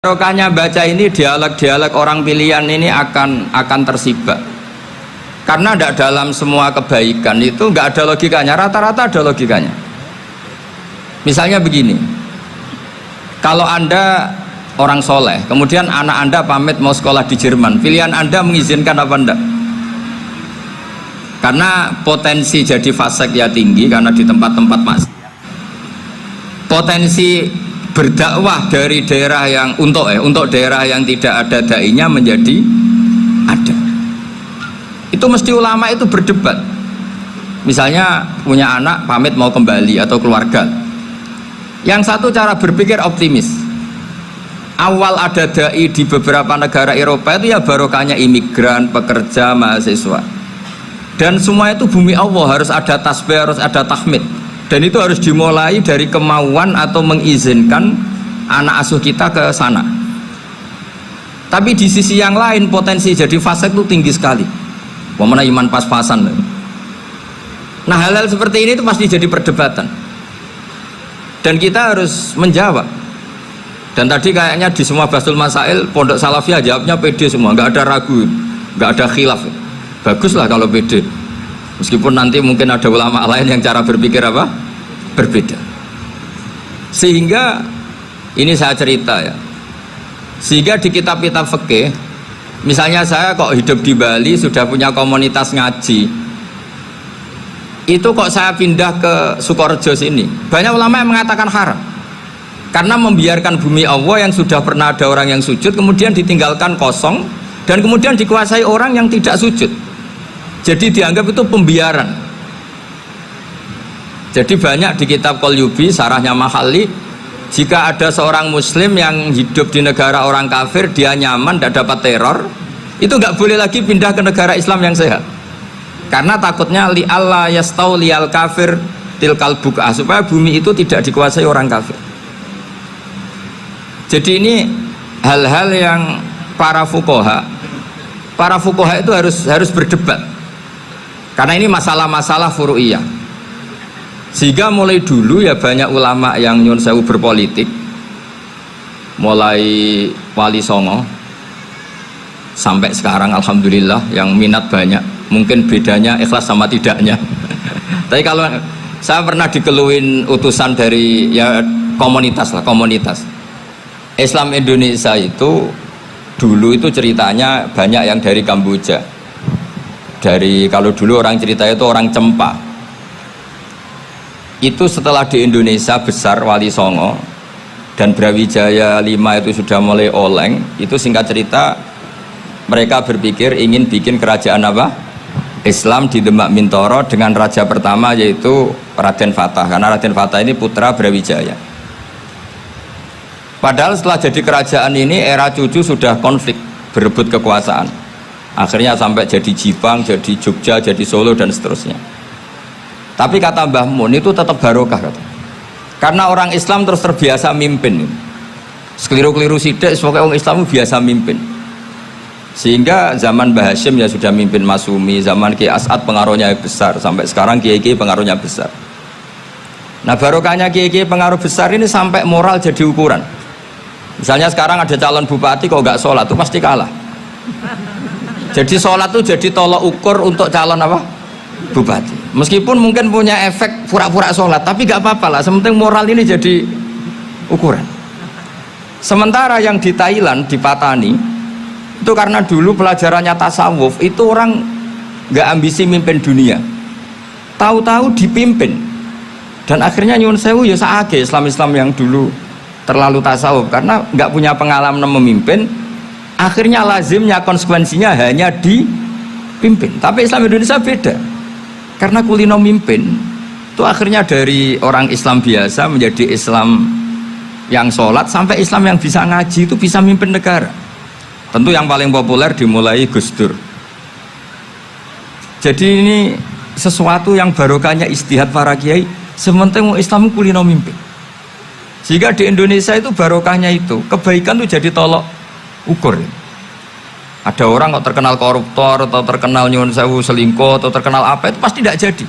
Barokahnya baca ini, dialog-dialog orang pilihan ini akan tersibak. Karena tidak dalam semua kebaikan itu nggak ada logikanya, rata-rata ada logikanya. Misalnya begini, kalau Anda orang soleh, kemudian anak Anda pamit mau sekolah di Jerman, pilihan Anda mengizinkan apa enggak? Karena potensi jadi fasik ya tinggi, karena di tempat-tempat maksiat. Potensi berdakwah dari daerah yang untuk daerah yang tidak ada dai-nya menjadi ada. Itu mesti ulama itu berdebat. Misalnya punya anak pamit mau kembali atau keluarga. Yang satu cara berpikir optimis. Awal ada dai di beberapa negara Eropa itu ya barokahnya imigran, pekerja, mahasiswa. Dan semua itu bumi Allah, harus ada tasbih, harus ada tahmid. Dan itu harus dimulai dari kemauan atau mengizinkan anak asuh kita ke sana. Tapi di sisi yang lain potensi jadi fasik itu tinggi sekali. Wamana iman pas-pasan. Nah hal-hal seperti ini itu pasti jadi perdebatan. Dan kita harus menjawab. Dan tadi kayaknya di semua Basul Masail Pondok Salafiyah jawabnya pede semua, nggak ada ragu, nggak ada khilaf. Baguslah kalau pede. Meskipun nanti mungkin ada ulama lain yang cara berpikir apa? Berbeda. Sehingga ini saya cerita ya. Sehingga di kitab-kitab fikih, misalnya saya kok hidup di Bali sudah punya komunitas ngaji. Itu kok saya pindah ke Sukorejo sini. Banyak ulama yang mengatakan haram. Karena membiarkan bumi Allah yang sudah pernah ada orang yang sujud kemudian ditinggalkan kosong dan kemudian dikuasai orang yang tidak sujud. Jadi dianggap itu pembiaran. Jadi banyak di kitab Qalyubi, sarahnya Mahalli, jika ada seorang muslim yang hidup di negara orang kafir, dia nyaman, tidak dapat teror, itu nggak boleh lagi pindah ke negara Islam yang sehat. Karena takutnya li Allah yastau liyal kafir tilkal buk'ah, supaya bumi itu tidak dikuasai orang kafir. Jadi ini hal-hal yang para fuqaha itu harus berdebat. Karena ini masalah-masalah furu'iyah. Sehingga mulai dulu ya banyak ulama yang nyun sewu berpolitik. Mulai Wali Songo sampai sekarang alhamdulillah yang minat banyak. Mungkin bedanya ikhlas sama tidaknya. Tapi kalau saya pernah dikeluhin utusan dari ya komunitas. Islam Indonesia itu dulu itu ceritanya banyak yang dari Kamboja. Kalau dulu orang cerita itu orang Cempa. Itu setelah di Indonesia besar Wali Songo dan Brawijaya 5 itu sudah mulai oleng. Itu singkat cerita mereka berpikir ingin bikin kerajaan apa? Islam di Demak Mintoro dengan raja pertama yaitu Raden Fatah. Karena Raden Fatah ini putra Brawijaya. Padahal setelah jadi kerajaan ini era cucu sudah konflik berebut kekuasaan. Akhirnya sampai jadi Jipang, jadi Jogja, jadi Solo dan seterusnya. Tapi kata Mbah Mun itu tetap barokah kata. Karena orang Islam terus terbiasa mimpin. Sekeliru-keliru sidik sebagai orang Islam biasa mimpin. Sehingga zaman Mbah Hashim ya sudah mimpin Masumi, zaman Ki As'ad pengaruhnya besar, sampai sekarang Kiai-Kiai pengaruhnya besar. Nah barokahnya Kiai-Kiai pengaruh besar ini sampai moral jadi ukuran. Misalnya sekarang ada calon bupati kok nggak sholat itu pasti kalah. Jadi sholat itu jadi tolok ukur untuk calon apa? Bupati. Meskipun mungkin punya efek pura-pura sholat, tapi nggak apa-apa lah. Sementing moral ini jadi ukuran. Sementara yang di Thailand, di Patani, itu karena dulu pelajarannya tasawuf, itu orang nggak ambisi mimpin dunia. Tahu-tahu dipimpin. Dan akhirnya nyuwun sewu ya saage Islam-Islam yang dulu terlalu tasawuf karena nggak punya pengalaman memimpin. Akhirnya lazimnya konsekuensinya hanya dipimpin. Tapi Islam Indonesia beda. Karena kulino mimpin itu akhirnya dari orang Islam biasa menjadi Islam yang sholat sampai Islam yang bisa ngaji itu bisa mimpin negara. Tentu yang paling populer dimulai Gus Dur. Jadi ini sesuatu yang barokahnya istihad para kiai. Sementing Islam kulino mimpin. Sehingga di Indonesia itu barokahnya itu kebaikan itu jadi tolok ukur. Ada orang kok terkenal koruptor atau terkenal nyuwun sewu selingkuh atau terkenal apa itu pasti tidak jadi.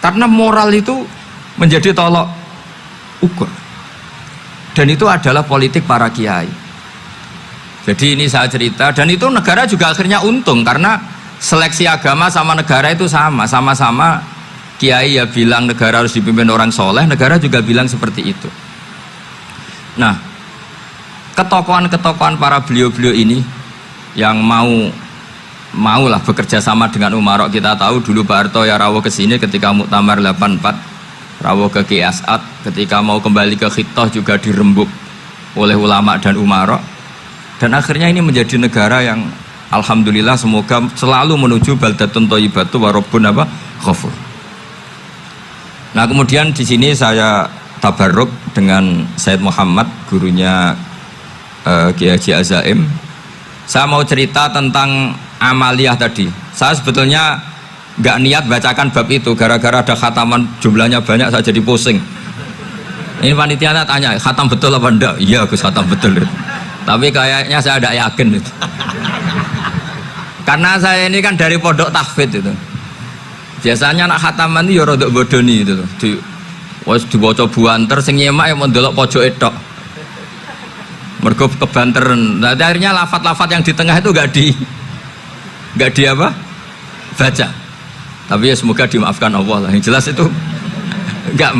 Karena moral itu menjadi tolok ukur. Dan itu adalah politik para kiai. Jadi ini saya cerita, dan itu negara juga akhirnya untung karena seleksi agama sama negara itu sama-sama kiai ya bilang negara harus dipimpin orang soleh, negara juga bilang seperti itu. Nah, ketokohan-ketokohan para beliau-beliau ini yang maulah bekerja sama dengan umarok. Kita tahu dulu Pak Harto ya rawuh ke sini ketika Muktamar 84, rawuh ke Ki As'ad, ketika mau kembali ke Khittah juga dirembuk oleh ulama dan umarok. Dan akhirnya ini menjadi negara yang alhamdulillah semoga selalu menuju baldatun thayyibatu wa rabbun ghafur. Nah, kemudian di sini saya tabarruk dengan Said Muhammad, gurunya Kiai Haji Azaim. Saya mau cerita tentang amaliyah tadi. Saya sebetulnya nggak niat bacakan bab itu, gara-gara ada khataman jumlahnya banyak saya jadi pusing. Ini panitianya tanya, khatam betul apa enggak? Iya Gus, khatam betul. Tapi kayaknya saya tidak yakin itu. Karena saya ini kan dari pondok tahfidz itu. Biasanya anak khataman itu ya rodok bodoni itu. Dibaca buanter sing nyemak yang mendelok pojok etok. Mergo kebanteren. Nah, akhirnya lafat-lafat yang di tengah itu enggak di apa? Baca. Tapi ya semoga dimaafkan Allah lah. Yang jelas itu enggak.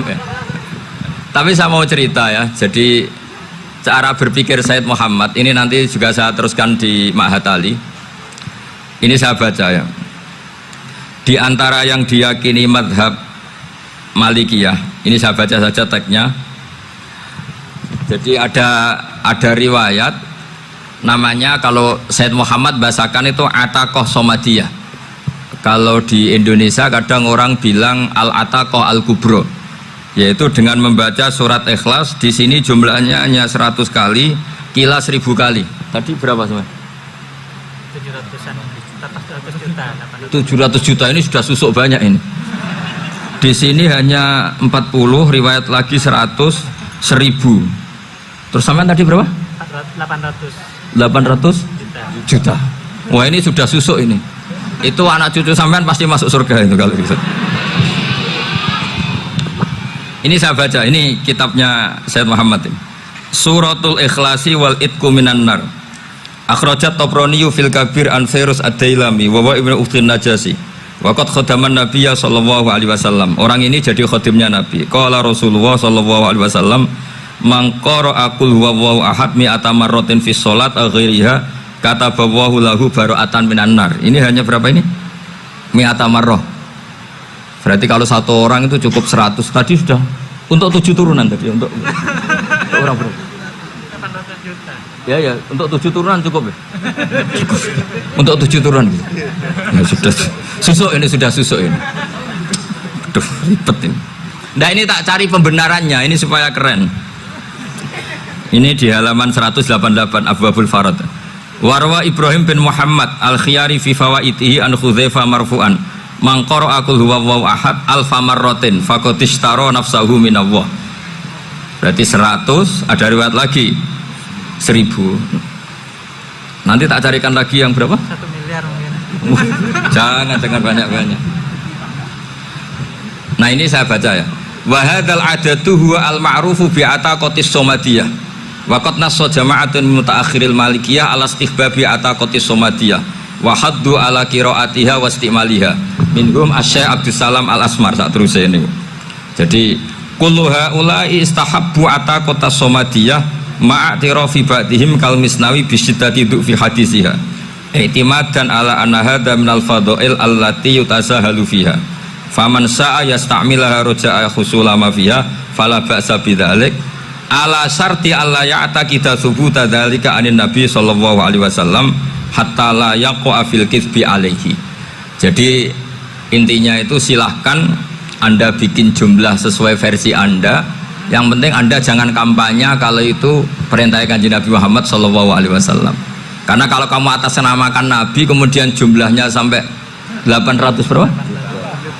Tapi saya mau cerita ya. Jadi cara berpikir Said Muhammad ini nanti juga saya teruskan di Ma'had Ali. Ini saya baca ya. Di antara yang diyakini madhab Malikiyah, ini saya baca saja teksnya. Jadi ada riwayat namanya, kalau Said Muhammad bahasakan itu Ataqoh Somadiyah. Kalau di Indonesia kadang orang bilang Al-Ataqoh Al-Kubro, yaitu dengan membaca surat Ikhlas. Di sini jumlahnya hanya 100 kali, Qila 1000 kali. Tadi berapa semua? 700 juta. Ini sudah susuk banyak ini. Di sini hanya 40, riwayat lagi 100, 1000. Terus sampean tadi berapa? 800 juta. Wah, ini sudah susuk ini. Itu anak cucu sampean pasti masuk surga itu kalau gitu. Ini saya baca, ini kitabnya Said Muhammad ini. Suratul Ikhlasi wal Itqu minan nar. Akhrajat Tabrani fil Kabir an Fairuz ad-Dailami wa Ibnu Ukhtin Najasi. Waqad khadaman Nabiyya sallallahu alaihi wasallam. Orang ini jadi khadimnya Nabi. Qala Rasulullah sallallahu alaihi wasallam, "Man qara'a qul huwallahu ahad mi'ata marratin fi shalat ghairiha katabahu lahu bara'atan minan nar." Ini hanya berapa ini? Mi'ata marrah. Berarti kalau satu orang itu cukup 100. Tadi sudah untuk 7 turunan tadi, untuk orang berapa? 800 juta. Ya, untuk 7 turunan cukup ya? Cukup. Untuk 7 turunan gitu. Ya sudah susuk ini, sudah susuk ini. Aduh, ribet ini. Nah, ini tak cari pembenarannya, ini supaya keren. Ini di halaman 188 Abwabul Farad. Warwa Ibrahim bin Muhammad Al-Khiyari fi fawaitihi an Khuzaifah marfu'an. Man qara'a qul huwallahu ahad alfa marratin faqad ishtara nafsahu minallah. Berarti 100, ada riwayat lagi 1000. Nanti tak carikan lagi yang berapa? 1 miliar mungkin. Jangan banyak-banyak. Nah, ini saya baca ya. Wa hadzal adatu huwa al-ma'rufu bi ataqatis somadiyah. Wa qad nassa jama'atun mutaakhiril malikiyah ala istihbabi ataqatis somadiyah wa haddu ala qiraatiha wa istimaliha. Minhum Asy-Syaikh Abdussalam Al-Asmar saat terus ini. Jadi kullu haula'i istahabbu ataqatas somadiyah ma'atirafi ba'dihim kal Misnawi bi syiddati fi hadisiha. I'timadan ala anna hadza minal fadha'il allati yutasahalu fiha. Faman sa'a yasta'milaha raja'a khusulama fiha fala ba'sa bidzalik ala syarti alla ya'taqida thubuta dzalika anin nabi sallallahu alaihi wasallam hatta la yaqa fil kitsbi alaihi. Jadi intinya itu silahkan Anda bikin jumlah sesuai versi Anda. Yang penting Anda jangan kampanye kalau itu perintah Kanjeng Nabi Muhammad sallallahu alaihi wasallam. Karena kalau kamu atasnamakan Nabi kemudian jumlahnya sampai 800 berapa?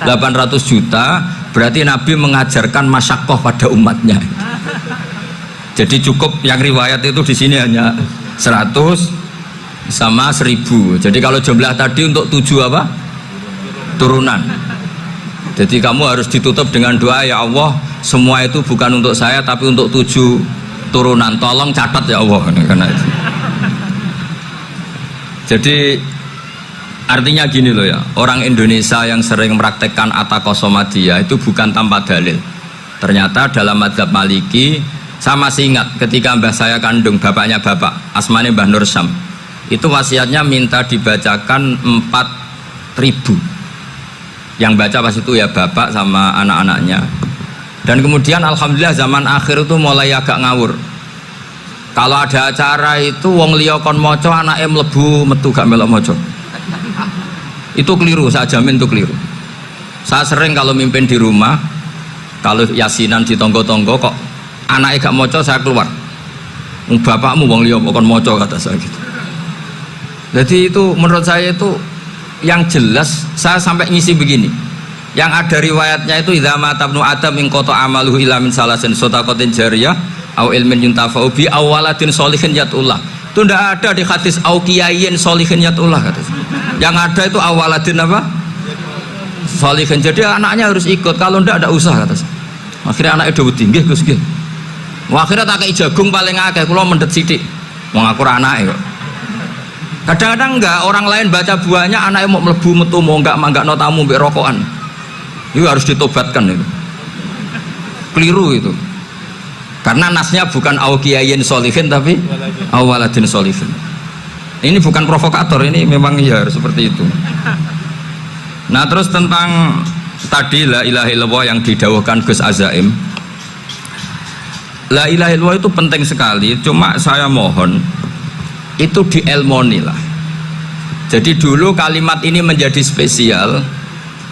800 juta, berarti Nabi mengajarkan masyaqqah pada umatnya. Jadi cukup yang riwayat itu di sini hanya 100 sama 1000. Jadi kalau jumlah tadi untuk 7 apa? Turunan. Jadi kamu harus ditutup dengan doa, ya Allah, semua itu bukan untuk saya tapi untuk 7 turunan. Tolong catat ya Allah. Karena itu. Jadi artinya gini loh ya, orang Indonesia yang sering mempraktekkan atakosomadiyah itu bukan tanpa dalil. Ternyata dalam madzhab Maliki, saya masih ingat ketika mbah saya kandung, bapaknya bapak, asmane Mbah Nur Syam, itu wasiatnya minta dibacakan 4.000. Yang baca pas itu ya bapak sama anak-anaknya. Dan kemudian alhamdulillah zaman akhir itu mulai agak ngawur. Kalau ada acara itu wong liya kon maca anake mlebu metu gak melok maca. Itu keliru, saya jamin itu keliru. Saya sering kalau mimpin di rumah, kalau yasinan di tonggo-tonggo kok anaknya gak maca, saya keluar. Bapakmu wong liya kon maca kata saya gitu. Jadi itu menurut saya itu yang jelas, saya sampai ngisi begini. Yang ada riwayatnya itu idza mata ibnu adam min qata amaluhu illa min salasin shadaqatin jariyah au ilmin yuntafa'u bi awaladin sholihin yatullah. Itu tidak ada di hadis au kiyayin sholihin yatullah kata. Yang ada itu awaladin apa? Sholihin. Jadi anaknya harus ikut, kalau tidak ada usah kata. Akhirnya anaknya udah tinggi Gus nggih. Akhirnya tak kei jagung paling akeh, kula mendet sithik. Wong aku ora anake kok. Kadang-kadang enggak, orang lain baca buahnya anaknya mau mlebu metu mau enggak no tamu mbek rokokan. Itu harus ditobatkan itu. Keliru itu. Karena nasnya bukan auqiyayin sholihin tapi awaladin sholihin. Ini bukan provokator, ini memang ya seperti itu. Nah, terus tentang tadi la ilaha illallah yang didawuhkan Gus Azaim. La ilaha illallah itu penting sekali, cuma saya mohon itu dielmoni lah. Jadi dulu kalimat ini menjadi spesial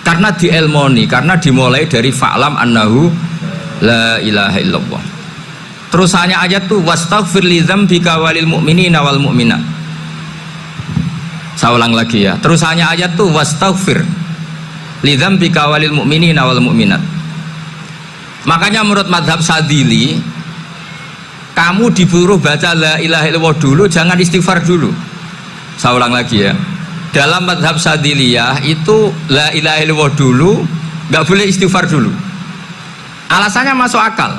karena dielmoni, karena dimulai dari fa'lam annahu la ilaha illallah. Terusannya ayat tuh wastaghfir li dzambika walil mu'minina wal mu'minat. Saya ulang lagi ya. Terusannya ayat tuh wastaghfir li dzambika walil mu'minina wal mu'minat. Makanya menurut mazhab Sadili, kamu disuruh baca la ilaha illallah dulu, jangan istighfar dulu. Saya ulang lagi ya. Dalam mazhab Sadiliyah itu la ilaha illallah dulu, nggak boleh istighfar dulu. Alasannya masuk akal.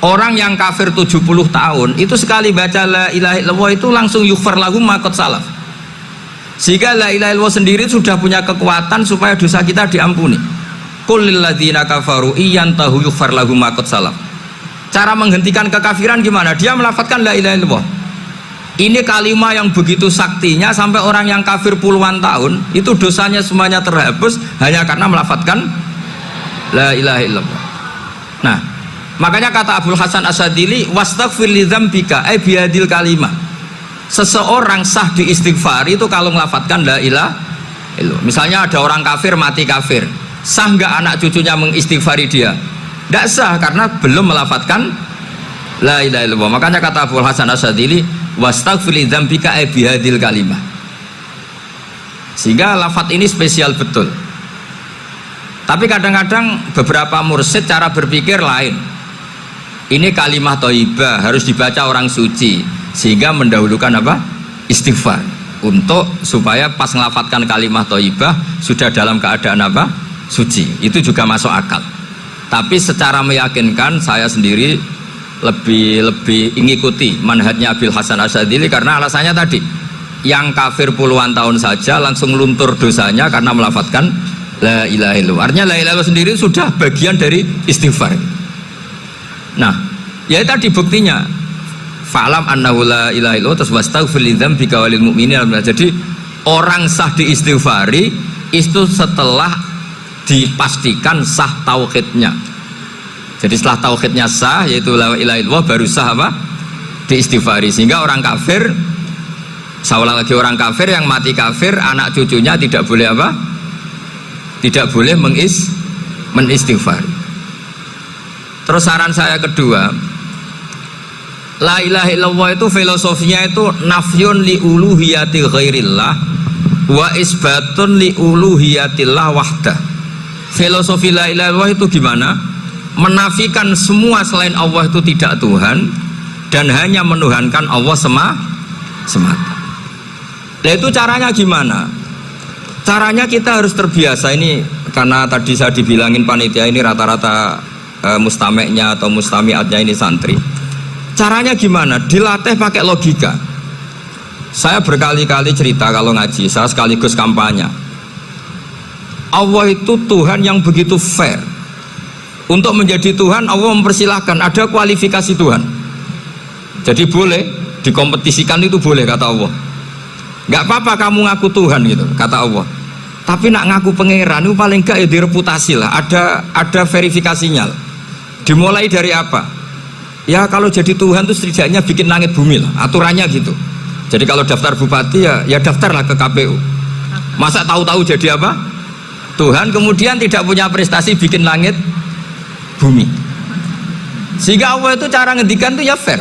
Orang yang kafir 70 tahun itu sekali baca la ilaha illallah itu langsung yughfar lahum ma qad salaf. Sehingga la ilaha illallah sendiri sudah punya kekuatan supaya dosa kita diampuni. Qul lil ladzina kafaru iyantahu yughfar lahum ma qad salaf. Cara menghentikan kekafiran gimana? Dia melafadzkan la ilaha illallah. Ini kalimat yang begitu saktinya sampai orang yang kafir puluhan tahun itu dosanya semuanya terhapus hanya karena melafadzkan la ilaha illallah. Nah, makanya kata Abdul Hasan Asadili wastaghfir li dzambika ay bihadil kalimah. Seseorang sah diistighfar itu kalau melafadzkan la ilaha illallah. Misalnya ada orang kafir mati kafir, sah nggak anak cucunya mengistighfari dia? Tidak sah karena belum melafadzkan la ilaha illallah. Makanya kata Abdul Hasan Asadili wastaghfir li dzambika ay bihadil kalimah. Sehingga lafadz ini spesial betul. Tapi kadang-kadang beberapa mursyid cara berpikir lain. Ini kalimah thayyibah harus dibaca orang suci, sehingga mendahulukan apa? Istighfar. Untuk supaya pas ngelafatkan kalimah thayyibah sudah dalam keadaan apa? Suci. Itu juga masuk akal. Tapi secara meyakinkan saya sendiri lebih mengikuti manhajnya Abil Hasan Asyadzili karena alasannya tadi, yang kafir puluhan tahun saja langsung luntur dosanya karena melafadzkan la ilaha illallah. Artinya la ilaha illallah sendiri sudah bagian dari istighfar. Nah, ya tadi buktinya fa'lam annahu la ilaha illallah terus wastaghfir li dzambika walil mu'minina. Jadi orang sah diistighfari itu setelah dipastikan sah tauhidnya. Jadi setelah tauhidnya sah yaitu la ilaha illallah baru sah apa? Diistighfari. Sehingga orang kafir, saya ulang lagi, orang kafir yang mati kafir anak cucunya tidak boleh apa? Tidak boleh menistighfari. Terus saran saya kedua, la ilaha illallah itu filosofinya itu nafyun li uluhiyati ghairillah wa isbatun li uluhiyatillah wahdah. Filosofi la ilaha illallah itu gimana? Menafikan semua selain Allah itu tidak Tuhan dan hanya menuhankan Allah semata. Nah itu caranya gimana? Caranya kita harus terbiasa. Ini karena tadi saya dibilangin panitia ini rata-rata mustameknya atau mustamiatnya ini santri. Caranya gimana? Dilatih pakai logika. Saya berkali-kali cerita kalau ngaji, saya sekaligus kampanye. Allah itu Tuhan yang begitu fair. Untuk menjadi Tuhan, Allah mempersilahkan, ada kualifikasi Tuhan. Jadi boleh dikompetisikan, itu boleh kata Allah. Nggak apa-apa kamu ngaku Tuhan gitu, kata Allah. Tapi nak ngaku pangeran itu paling nggak ya direputasi lah. Ada verifikasinya lah. Dimulai dari apa? Ya kalau jadi Tuhan itu setidaknya bikin langit bumi lah, aturannya gitu. Jadi kalau daftar bupati ya daftarlah ke KPU. Masa tahu-tahu jadi apa? Tuhan kemudian tidak punya prestasi bikin langit bumi. Sehingga Allah itu cara ngendikan itu ya fair.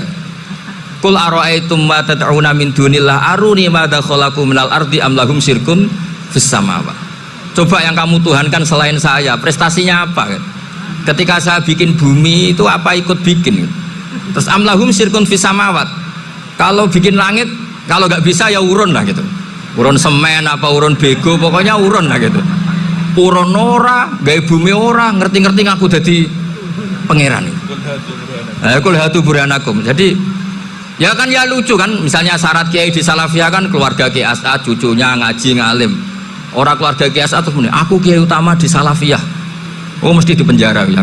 Qul ara'aitum ma tad'una min dunillah aruni madza khalaqu minal ardi am lahum syirkun fis samawat. Coba yang kamu tuhankan selain saya, prestasinya apa kan? Ketika saya bikin bumi itu apa ikut bikin? Terus am lahum syirkun fis samawat. Kalau bikin langit, kalau nggak bisa ya urun lah gitu. Urun semen apa urun bego, pokoknya urun lah gitu. Urun ora, gawe bumi ora, ngerti-ngerti ngaku dadi pangeran. Kul hatu burhanakum. Jadi ya kan ya lucu kan, misalnya syarat kiai di Salafiyah kan keluarga Kiai As'ad, cucunya ngaji ngalim. Orang keluarga Kiai As'ad tuh punya, aku kiai utama di Salafiyah. Oh mesti dipenjara ya.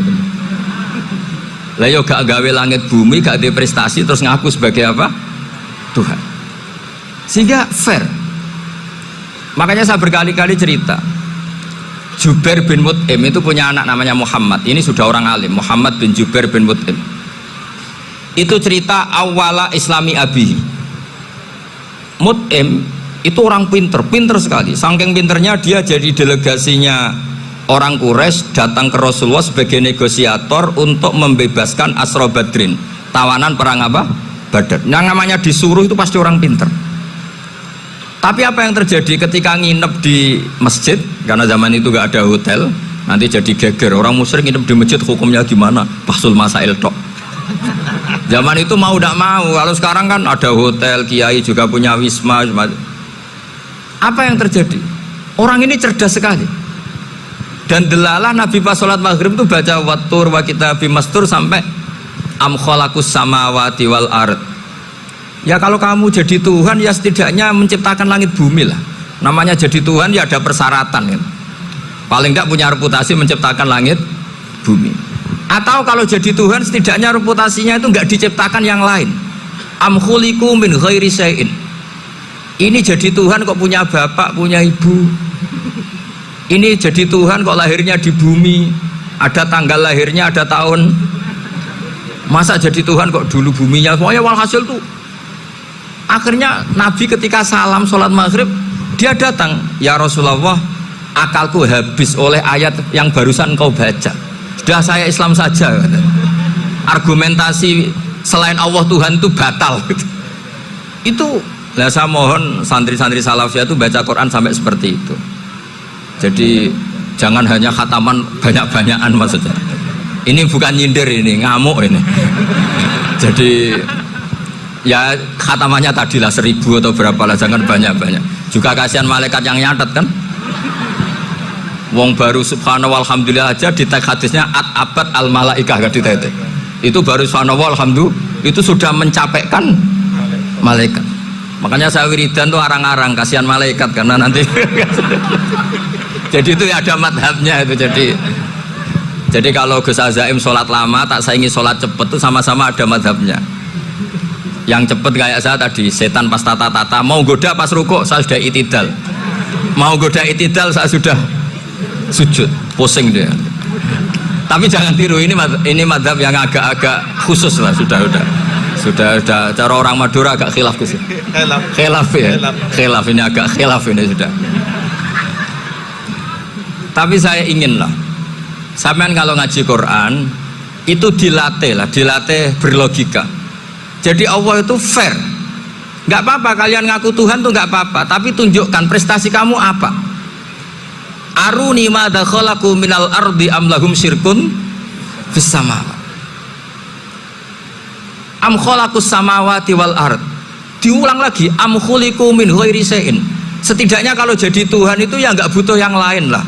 Lah yo gak gawe langit bumi, gak ada prestasi terus ngaku sebagai apa? Tuhan. Sehingga fair. Makanya saya berkali-kali cerita. Jubair bin Mut'im itu punya anak namanya Muhammad. Ini sudah orang alim, Muhammad bin Jubair bin Mut'im. Itu cerita awala islami abi. Mut'im itu orang pinter sekali. Saking pinternya dia jadi delegasinya orang Quraisy datang ke Rasulullah sebagai negosiator untuk membebaskan Asra Badrin, tawanan perang apa? Badar. Yang namanya disuruh itu pasti orang pinter. Tapi apa yang terjadi ketika nginep di masjid, karena zaman itu gak ada hotel, nanti jadi geger. Orang musyrik nginep di masjid hukumnya gimana? Bahsul masail tok. Zaman itu mau tidak mau. Kalau sekarang kan ada hotel, kiai juga punya wisma. Apa yang terjadi? Orang ini cerdas sekali. Dan delalah Nabi pas sholat maghrib itu baca wattur wa kitabim mastur sampai am khalaqus samawati wal ard. Ya kalau kamu jadi Tuhan ya setidaknya menciptakan langit bumi lah. Namanya jadi Tuhan ya ada persyaratan kan. Paling tidak punya reputasi menciptakan langit bumi. Atau kalau jadi Tuhan setidaknya reputasinya itu enggak diciptakan yang lain. Am khuliqu min ghairi syai'in. Ini jadi Tuhan kok punya bapak, punya ibu. Ini jadi Tuhan kok lahirnya di bumi. Ada tanggal lahirnya, ada tahun. Masa jadi Tuhan kok dulu buminya. Pokoknya walhasil tuh. Akhirnya Nabi ketika salam sholat maghrib, dia datang, ya Rasulullah, akalku habis oleh ayat yang barusan kau baca. Sudah saya Islam saja. Argumentasi selain Allah Tuhan itu batal. Itu, nah saya mohon santri-santri Salafiyah itu baca Quran sampai seperti itu. Jadi jangan hanya khataman banyak-banyakan maksudnya. Ini bukan nyindir ini, ngamuk ini. Jadi ya khatamannya tadilah 1000 atau berapa lah, jangan banyak-banyak. Juga kasihan malaikat yang nyatet kan. Wong baru subhanallah alhamdulillah aja di teks hadisnya abad al malaikah gak ditetek. Itu baru subhanallah alhamdulillah itu sudah mencapaikan malaikat. Makanya saya wiridan tuh arang-arang kasihan malaikat karena nanti jadi itu ya ada madhabnya itu. Jadi kalau Gus Azaim sholat lama tak saingi sholat cepet tuh sama-sama ada madhabnya. Yang cepet kayak saya tadi, setan pas tata-tata, mau goda pas rukuk saya sudah itidal, mau goda itidal saya sudah sujud, pusing dia. Tapi jangan tiru, ini madhab yang agak-agak khusus lah, sudah cara orang Madura agak khilaf khusus. Khilaf ya, khilaf ini agak khilaf ini sudah. Tapi saya ingin lah, sampean kalau ngaji Quran itu dilatih berlogika. Jadi Allah itu fair. Nggak apa-apa kalian ngaku Tuhan tuh nggak apa-apa, tapi tunjukkan prestasi kamu apa. Aruni madza khalaqu minal ardi am lahum syirkun fis samawati. Am khalaqus samawati wal ard. Diulang lagi, am khuliqu min ghairi syai'in. Setidaknya kalau jadi Tuhan itu ya nggak butuh yang lain lah.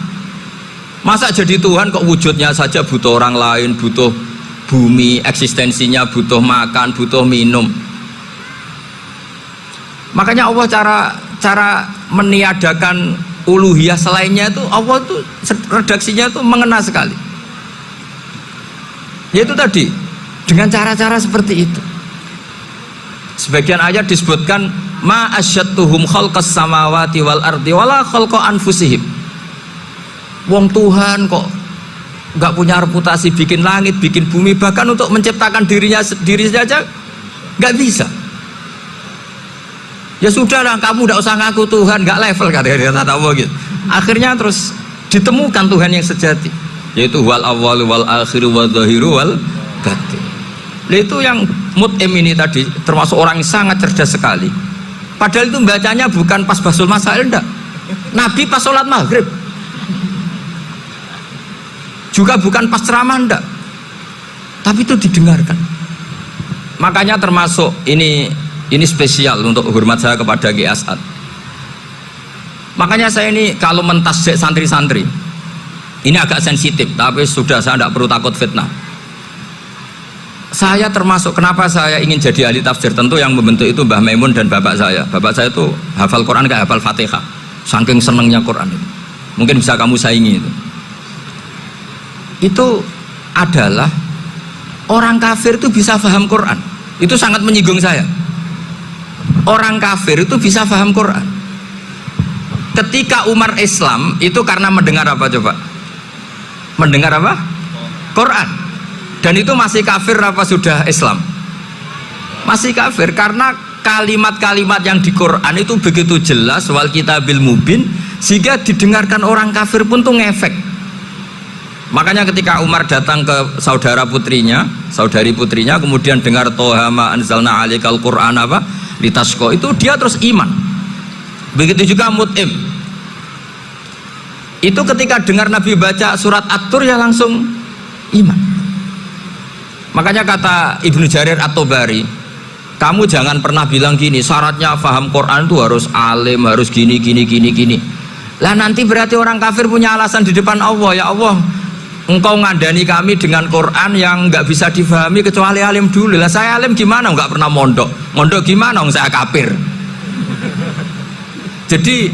Masa jadi Tuhan kok wujudnya saja butuh orang lain, butuh bumi, eksistensinya butuh makan, butuh minum. Makanya Allah cara meniadakan uluhiyah selainnya itu Allah tuh redaksinya tuh mengena sekali. Yaitu tadi dengan cara-cara seperti itu. Sebagian ayat disebutkan ma asyattuhum khalqas samawati wal ardi wala khalqa anfusihim. Wong Tuhan kok nggak punya reputasi bikin langit, bikin bumi, bahkan untuk menciptakan dirinya sendiri saja nggak bisa. Ya sudahlah, kamu tidak usah ngaku Tuhan, nggak level katanya Allah gitu. Akhirnya terus ditemukan Tuhan yang sejati, yaitu wal awwalu wal akhiru wal zahiru wal batin. Itu yang Mut'im ini tadi termasuk orang yang sangat cerdas sekali. Padahal itu bacanya bukan pas basul masail, enggak. Nabi pas sholat maghrib, juga bukan pas ceramah, enggak. Tapi itu didengarkan. Makanya termasuk ini spesial untuk hormat saya kepada Ki As'ad. Makanya saya ini kalau mentasjek santri-santri ini agak sensitif, tapi sudah saya tidak perlu takut fitnah. Saya termasuk, kenapa saya ingin jadi ahli tafsir, tentu yang membentuk itu Mbah Maimun dan bapak saya. Bapak saya itu hafal Quran kayak hafal Fatihah, saking senengnya Quran itu. Mungkin bisa kamu saingi itu. Itu adalah orang kafir itu bisa paham Quran. Itu sangat menyinggung saya. Orang kafir itu bisa paham Quran. Ketika Umar Islam itu karena mendengar apa coba? Mendengar apa? Quran. Dan itu masih kafir apa sudah Islam? Masih kafir, karena kalimat-kalimat yang di Quran itu begitu jelas, wal kitabil mubin, sehingga didengarkan orang kafir pun tuh ngefek. Makanya ketika Umar datang ke saudari putrinya, kemudian dengar Toha ma anzalna alaikal Qur'an apa? Litasqa, itu dia terus iman. Begitu juga Mut'im. Itu ketika dengar Nabi baca surat At-Tur ya langsung iman. Makanya kata Ibnu Jarir At-Tabari, kamu jangan pernah bilang gini, syaratnya paham Quran itu harus alim, harus gini. Lah nanti berarti orang kafir punya alasan di depan Allah, ya Allah, engkau ngandani kami dengan Quran yang nggak bisa difahami kecuali alim dulu. Lah saya alim gimana? Nggak pernah mondok gimana? Saya kafir. Jadi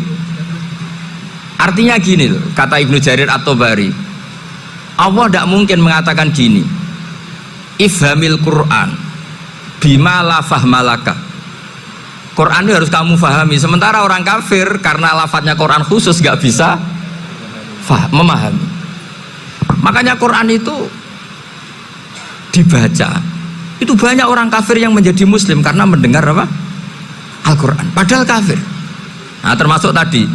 artinya gini loh, kata Ibnu Jarir At-Tabari, Allah tidak mungkin mengatakan gini, ifhamil Quran bima la fahmalaka. Quran itu harus kamu fahami, sementara orang kafir karena lafadznya Quran khusus nggak bisa memahami. Makanya Quran itu dibaca, itu banyak orang kafir yang menjadi muslim karena mendengar apa? Al-Quran, padahal kafir. Nah termasuk tadi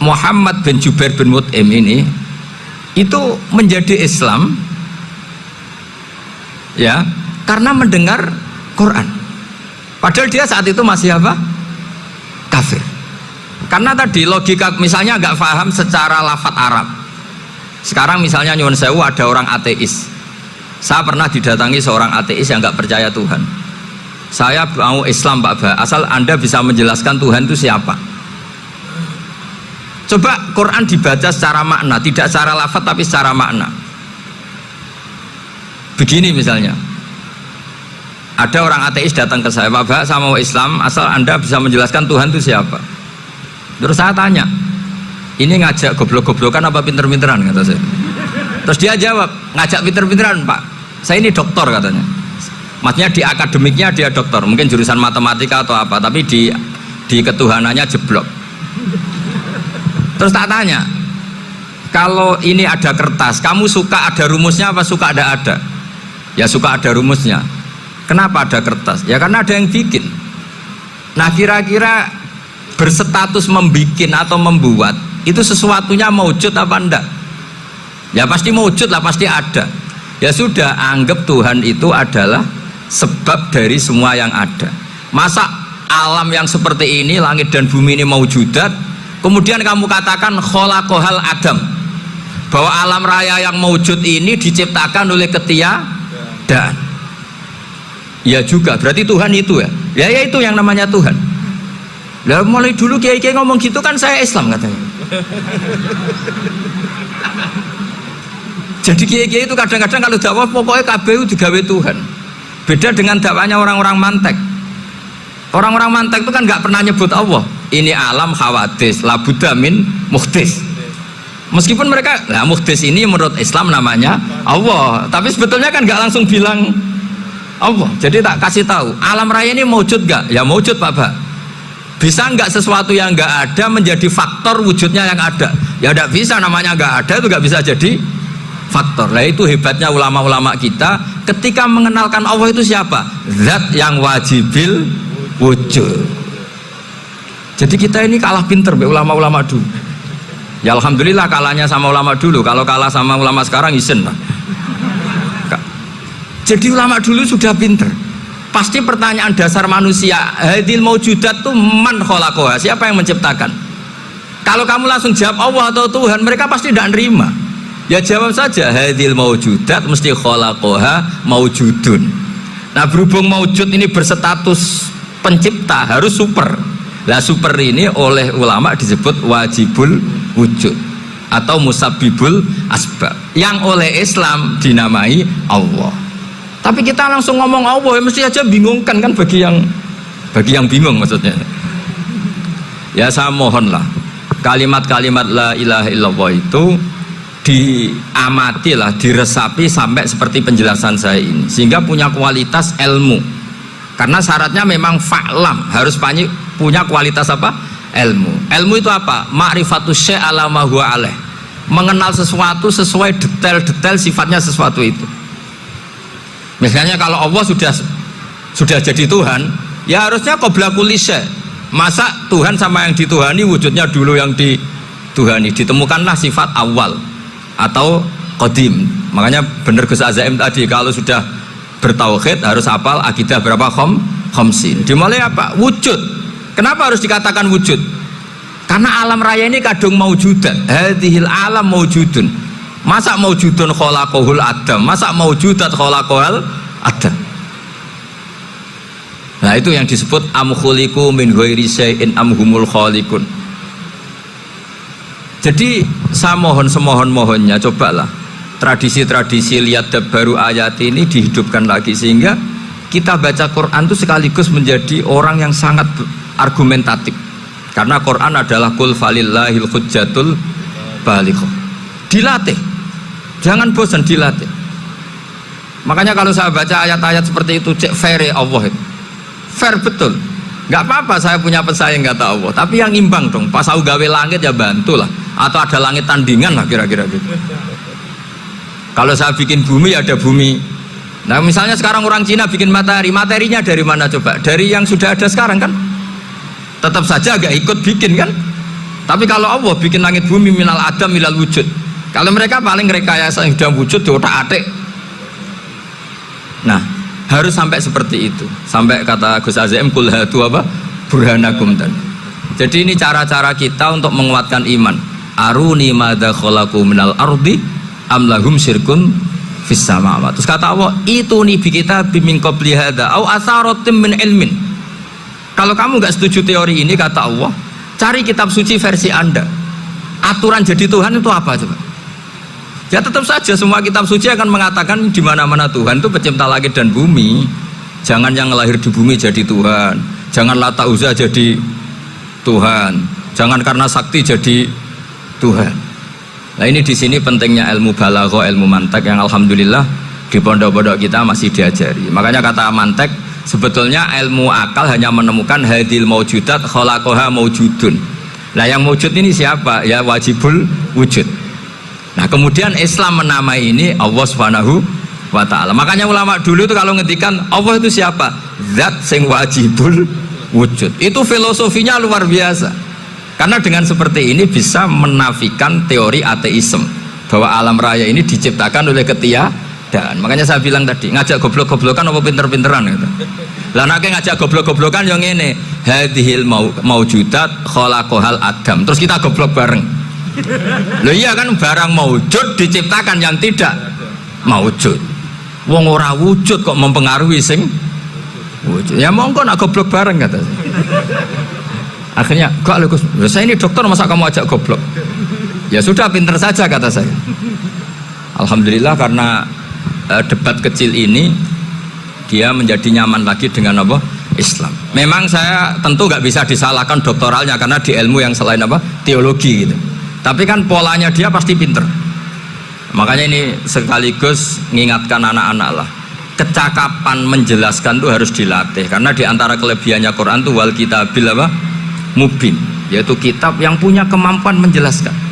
Muhammad bin Jubair bin Mut'im ini itu menjadi Islam ya karena mendengar Quran, padahal dia saat itu masih apa? Kafir. Karena tadi logika, misalnya nggak paham secara lafadz Arab. Sekarang misalnya nyuwun sewu ada orang ateis, saya pernah didatangi seorang ateis yang nggak percaya Tuhan. Saya mau Islam Pak Ba, asal Anda bisa menjelaskan Tuhan itu siapa. Coba Quran dibaca secara makna, tidak secara lafadz tapi secara makna. Begini misalnya, ada orang ateis datang ke saya, Pak Ba, saya mau Islam asal Anda bisa menjelaskan Tuhan itu siapa. Terus saya tanya, ini ngajak goblok-goblokan apa pinter-pinteran, kata saya. Terus dia jawab, ngajak pinter-pinteran Pak, saya ini doktor katanya. Maksudnya di akademiknya dia doktor, mungkin jurusan matematika atau apa, tapi di ketuhanannya jeblok. Terus tak tanya, kalau ini ada kertas, kamu suka ada rumusnya apa suka ada? Ya suka ada rumusnya. Kenapa ada kertas? Ya karena ada yang bikin. Nah kira-kira berstatus membikin atau membuat itu sesuatunya maujud apa enggak? Ya pasti maujud lah, pasti ada. Ya sudah, anggap Tuhan itu adalah sebab dari semua yang ada. Masa alam yang seperti ini, langit dan bumi ini maujudat, kemudian kamu katakan kholaqohal adam, bahwa alam raya yang maujud ini diciptakan oleh ketiadaan. Ya juga, berarti Tuhan itu ya. Ya itu yang namanya Tuhan. Lah mulai dulu kiai-kiai ngomong gitu kan saya Islam katanya. Jadi kiai-kiai itu kadang-kadang kalau dakwah pokoknya KBU digawe Tuhan. Beda dengan dakwanya orang-orang mantek. Orang-orang mantek itu kan nggak pernah nyebut Allah. Ini alam hawadis, la budda min muhdis. Meskipun mereka, nah muhdis ini menurut Islam namanya Allah, tapi sebetulnya kan nggak langsung bilang Allah. Jadi tak kasih tahu, alam raya ini mewujud nggak? Ya mewujud Pak Ba. Bisa nggak sesuatu yang nggak ada menjadi faktor wujudnya yang ada? Ya nggak bisa, namanya nggak ada itu nggak bisa jadi faktor. Nah itu hebatnya ulama-ulama kita ketika mengenalkan Allah itu siapa? Zat yang wajibil wujud. Jadi kita ini kalah pinter be ulama-ulama dulu. Ya alhamdulillah kalahnya sama ulama dulu. Kalau kalah sama ulama sekarang isen lah. Jadi ulama dulu sudah pinter. Pasti pertanyaan dasar manusia, hadil maujudat tuh man khalaqaha, siapa yang menciptakan? Kalau kamu langsung jawab Allah atau Tuhan, mereka pasti tidak nerima. Ya jawab saja hadil maujudat mesti khalaqaha maujudun. Nah berhubung maujud ini berstatus pencipta harus super. Lah super ini oleh ulama disebut wajibul wujud atau musabbibul asbab, yang oleh Islam dinamai Allah. Tapi kita langsung ngomong Allah ya mesti aja bingungkan kan bagi yang bingung maksudnya. Ya saya mohonlah kalimat-kalimat la ilaha illallah itu diamatilah, diresapi sampai seperti penjelasan saya ini sehingga punya kualitas ilmu. Karena syaratnya memang fa'lam, harus punya kualitas apa? Ilmu. Ilmu itu apa? Ma'rifatus syai' ala ma huwa alaih. Mengenal sesuatu sesuai detail-detail sifatnya sesuatu itu. Misalnya kalau Allah sudah jadi Tuhan, ya harusnya qabla kulli syai'. Masa Tuhan sama yang dituhani wujudnya dulu yang dituhani? Ditemukanlah sifat awal atau qadim. Makanya benar Gus Azaim tadi, kalau sudah bertauhid harus hafal akidah berapa khamsin. Dimulai apa? Wujud. Kenapa harus dikatakan wujud? Karena alam raya ini kadung maujudat. Hadhil alam maujudun. Masa maujudun khalaqahul adam, masa maujudat khalaqahul adam. Nah itu yang disebut am khuliqu min ghairi syai'in am humul khaliqun. Jadi saya mohon semohon-mohonnya, cobalah tradisi-tradisi lihat baru ayat ini dihidupkan lagi sehingga kita baca Quran itu sekaligus menjadi orang yang sangat argumentatif. Karena Quran adalah qul falillahil hujjatul balighah. Dilatih, jangan bosan dilatih. Makanya kalau saya baca ayat-ayat seperti itu, cek fair Allah itu fair betul. Nggak apa-apa saya punya pesaing kata Allah, tapi yang imbang dong. Pas aku gawe langit ya bantulah, atau ada langit tandingan lah kira-kira gitu. Kalau saya bikin bumi ya ada bumi. Nah misalnya sekarang orang Cina bikin matahari, materinya dari mana coba? Dari yang sudah ada sekarang kan? Tetap saja agak ikut bikin kan? Tapi kalau Allah bikin langit bumi minal adam minal wujud. Kalau mereka paling rekayasa yang sudah wujud di otak-atik. Nah, harus sampai seperti itu. Sampai kata Gus Azim kul hatu apa? Burhanakum dan. Jadi ini cara-cara kita untuk menguatkan iman. Aruni madza khalaqu minal ardi am lahum syirkun fis samawati. Terus kata Allah, "Itu nih bi kitab min qabli hadza au atharatim min ilmin." Kalau kamu nggak setuju teori ini kata Allah, cari kitab suci versi Anda. Aturan jadi Tuhan itu apa coba? Ya tetap saja semua kitab suci akan mengatakan di mana-mana Tuhan itu pencipta langit dan bumi. Jangan yang lahir di bumi jadi Tuhan. Jangan Lata Uzza jadi Tuhan. Jangan karena sakti jadi Tuhan. Nah ini di sini pentingnya ilmu balaghah, ilmu mantek yang alhamdulillah di pondok-pondok kita masih diajari. Makanya kata mantek sebetulnya ilmu akal hanya menemukan hadil maujudat khalaqaha maujudun. Nah yang wujud ini siapa? Ya wajibul wujud. Nah kemudian Islam menamai ini Allah Subhanahu wa ta'ala. Makanya ulama dulu itu kalau ngetikan Allah itu siapa? Zat sing wajibul wujud. Itu filosofinya luar biasa. Karena dengan seperti ini bisa menafikan teori ateisme bahwa alam raya ini diciptakan oleh ketiadaan. Makanya saya bilang tadi ngajak goblok-goblokan apa pinter-pinteran gitu. Lah nek ngajak goblok-goblokan yang ini hadhil maujudat khalaqahal adam. Terus kita goblok bareng. Loh iya kan barang maujud diciptakan yang tidak maujud. Wong ora wujud kok mempengaruhi sing wujud. Ya monggo nak goblok bareng kata saya. Akhirnya kok Gus, saya ini dokter masa kamu ajak goblok? Ya sudah pinter saja kata saya. Alhamdulillah karena debat kecil ini dia menjadi nyaman lagi dengan apa? Islam. Memang saya tentu nggak bisa disalahkan doktoralnya karena di ilmu yang selain apa teologi gitu. Tapi kan polanya dia pasti pinter. Makanya ini sekaligus mengingatkan anak-anak lah. Kecakapan menjelaskan itu harus dilatih karena di antara kelebihannya Quran itu wal kitabil apa mubin, yaitu kitab yang punya kemampuan menjelaskan.